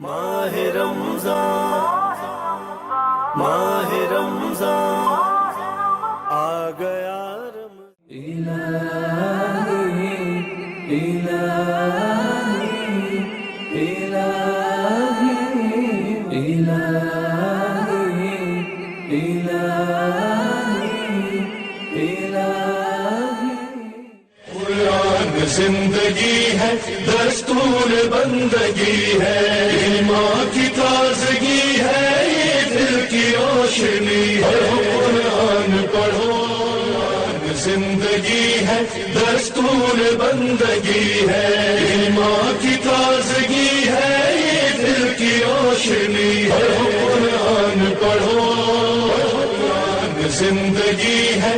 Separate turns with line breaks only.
माह रमजान, माह रमजान आ गया इलाही इलाही इलाही इलाही इलाही इलाही। कुरान जिंदगी है, दस्तूर बंदगी है, ईमान की ताजगी है, ये दिल की रोशनी है। कुरान पढ़ो, जिंदगी है, दस्तूर बंदगी है, ईमान की ताजगी है, ये दिल की रोशनी है। कुरान पढ़ो, जिंदगी है।